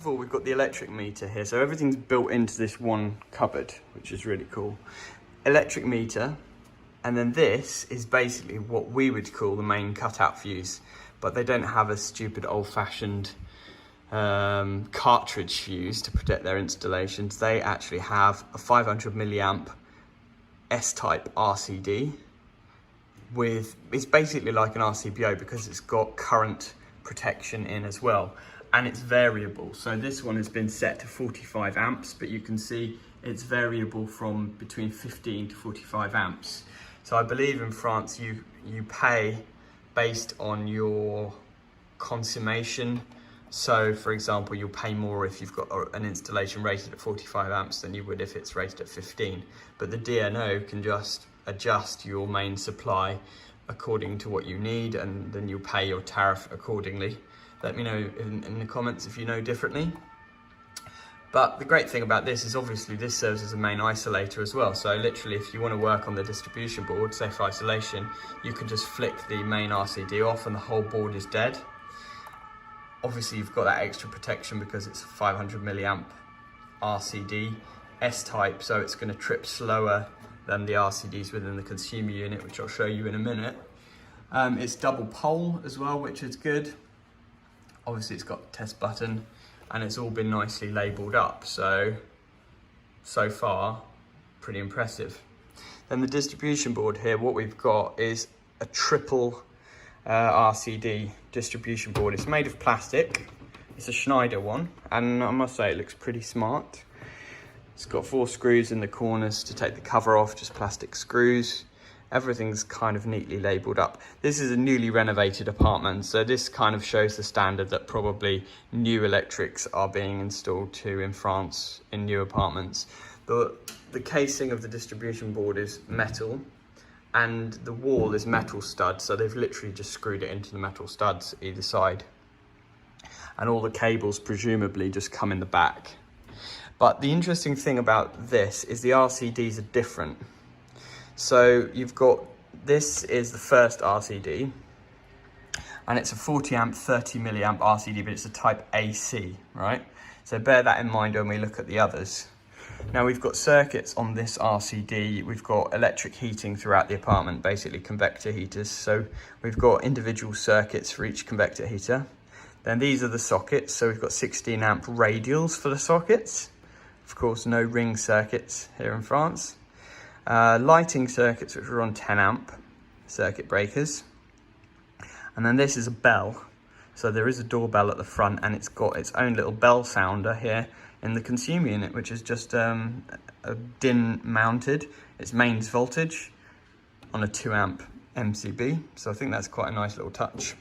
First of all, we've got the electric meter here, so everything's built into this one cupboard, which is really cool. Electric meter, and then this is basically what we would call the main cutout fuse, but they don't have a stupid old-fashioned cartridge fuse to protect their installations. They actually have a 500 milliamp S-type RCD with, it's basically like an RCBO because it's got current protection in as well. And it's variable. So this one has been set to 45 amps, but you can see it's variable from between 15 to 45 amps. So I believe in France you pay based on your consummation. So for example, you'll pay more if you've got an installation rated at 45 amps than you would if it's rated at 15. But the DNO can just adjust your main supply according to what you need, and then you'll pay your tariff accordingly. Let me know in the comments if you know differently. But the great thing about this is obviously this serves as a main isolator as well. So literally if you want to work on the distribution board, say for isolation, you can just flick the main RCD off and the whole board is dead. Obviously you've got that extra protection because it's a 500 milliamp RCD S-type, so it's going to trip slower than the RCDs within the consumer unit, which I'll show you in a minute. It's double pole as well, which is good. Obviously it's got the test button and it's all been nicely labelled up, so far pretty impressive. Then the distribution board here, what we've got is a triple RCD distribution board. It's made of plastic, it's a Schneider one, and I must say it looks pretty smart. It's got 4 screws in the corners to take the cover off, just plastic screws. Everything's kind of neatly labelled up. This is a newly renovated apartment, so this kind of shows the standard that probably new electrics are being installed to in France in new apartments. The casing of the distribution board is metal and the wall is metal studs, so they've literally just screwed it into the metal studs either side. And all the cables presumably just come in the back. But the interesting thing about this is the RCDs are different. So you've got, this is the first RCD, and it's a 40 amp, 30 milliamp RCD, but it's a type AC, right? So bear that in mind when we look at the others. Now we've got circuits on this RCD, we've got electric heating throughout the apartment, basically convector heaters. So we've got individual circuits for each convector heater. Then these are the sockets, so we've got 16 amp radials for the sockets. Of course, no ring circuits here in France. Lighting circuits, which are on 10 amp circuit breakers. And then this is a bell. So there is a doorbell at the front, and it's got its own little bell sounder here in the consumer unit, which is just a DIN mounted. It's mains voltage on a 2 amp MCB. So I think that's quite a nice little touch.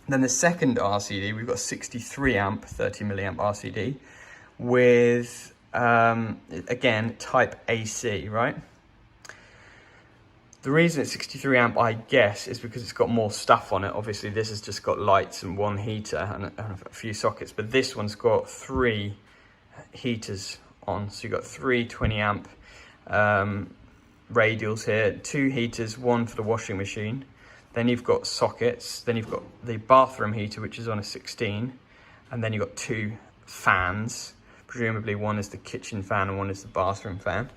Then the second RCD, we've got a 63 amp, 30 milliamp RCD with again, type AC, right? The reason it's 63 amp, I guess, is because it's got more stuff on it. Obviously, this has just got lights and 1 heater and a few sockets, but this one's got 3 heaters on. So you've got 3 20 amp radials here, 2 heaters, 1 for the washing machine. Then you've got sockets, then you've got the bathroom heater, which is on a 16, and then you've got 2 fans. Presumably one is the kitchen fan and one is the bathroom fan.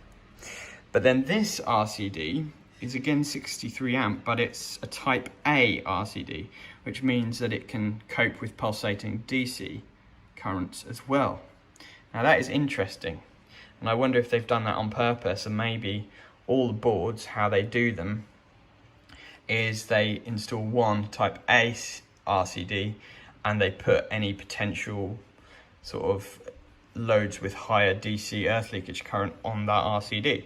But then this RCD is again 63 amp, but it's a type A RCD, which means that it can cope with pulsating DC currents as well. Now that is interesting, and I wonder if they've done that on purpose, and maybe all the boards, how they do them is they install one type A RCD and they put any potential sort of loads with higher DC earth leakage current on that RCD.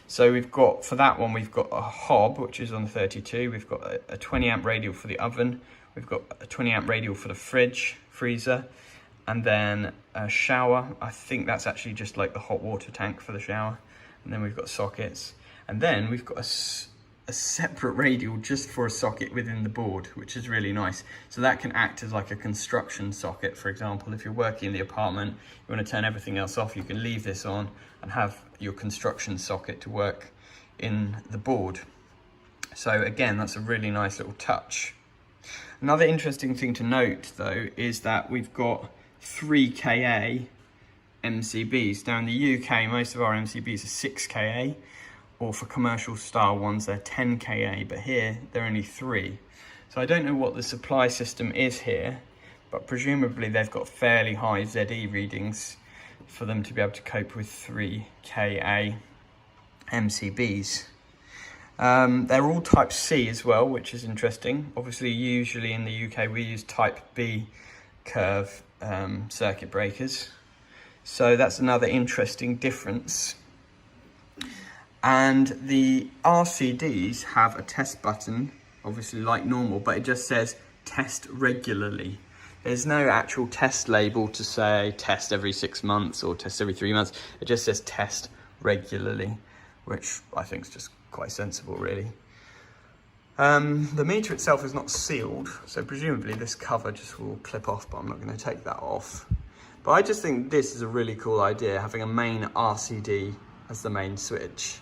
So we've got, for that one, we've got a hob, which is on 32. We've got a 20 amp radial for the oven. We've got a 20 amp radial for the freezer, and then a shower. I think that's actually just like the hot water tank for the shower. And then we've got sockets. And then we've got a separate radial just for a socket within the board, which is really nice. So that can act as like a construction socket. For example, if you're working in the apartment, you want to turn everything else off, you can leave this on and have your construction socket to work in the board. So again, that's a really nice little touch. Another interesting thing to note though is that we've got 3 Ka MCBs. Now in the UK, most of our MCBs are 6 Ka, or for commercial style ones, they're 10 Ka, but here they're only 3. So I don't know what the supply system is here, but presumably they've got fairly high ZE readings for them to be able to cope with 3 Ka MCBs. They're all type C as well, which is interesting. Obviously, usually in the UK, we use type B curve circuit breakers. So that's another interesting difference. And the RCDs have a test button, obviously like normal, but it just says test regularly. There's no actual test label to say test every 6 months or test every 3 months. It just says test regularly, which I think is just quite sensible, really. The meter itself is not sealed, so presumably this cover just will clip off, but I'm not going to take that off. But I just think this is a really cool idea, having a main RCD as the main switch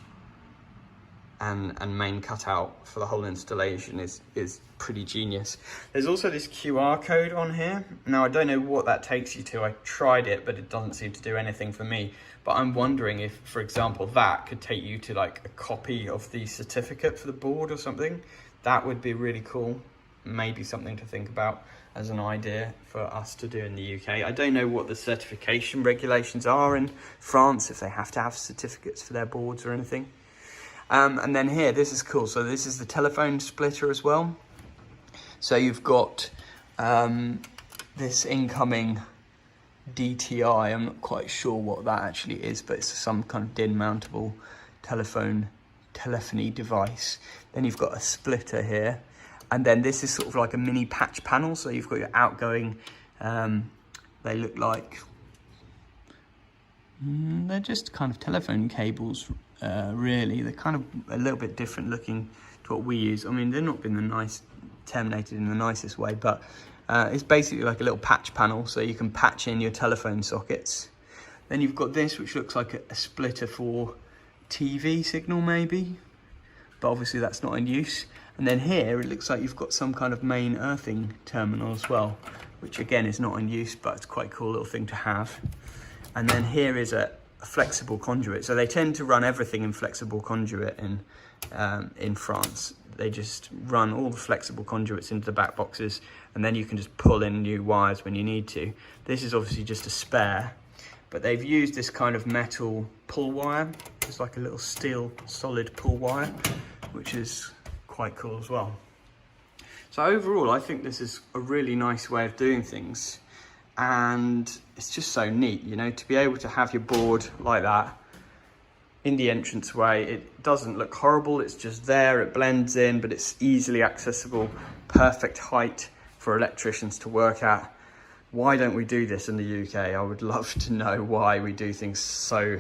and main cutout for the whole installation is pretty genius. There's also this QR code on here. Now I don't know what that takes you to. I tried it, but it doesn't seem to do anything for me. But I'm wondering if, for example, that could take you to like a copy of the certificate for the board or something. That would be really cool. Maybe something to think about as an idea for us to do in the UK. I don't know what the certification regulations are in France, if they have to have certificates for their boards or anything. And then here, this is cool. So this is the telephone splitter as well. So you've got this incoming DTI. I'm not quite sure what that actually is, but it's some kind of DIN mountable telephony device. Then you've got a splitter here. And then this is sort of like a mini patch panel. So you've got your outgoing, they look like, they're just kind of telephone cables, really. They're kind of a little bit different looking to what we use. I mean, they're not been terminated in the nicest way, but it's basically like a little patch panel, so you can patch in your telephone sockets. Then you've got this, which looks like a splitter for TV signal maybe, but obviously that's not in use. And then here, it looks like you've got some kind of main earthing terminal as well, which again is not in use, but it's quite a cool little thing to have. And then here is a flexible conduit. So they tend to run everything in flexible conduit in France. They just run all the flexible conduits into the back boxes, and then you can just pull in new wires when you need to. This is obviously just a spare, but they've used this kind of metal pull wire. It's like a little steel solid pull wire, which is quite cool as well. So overall, I think this is a really nice way of doing things. And it's just so neat, you know, to be able to have your board like that in the entranceway. It doesn't look horrible, it's just there, it blends in, but it's easily accessible, perfect height for electricians to work at. Why don't we do this in the UK? I would love to know why we do things so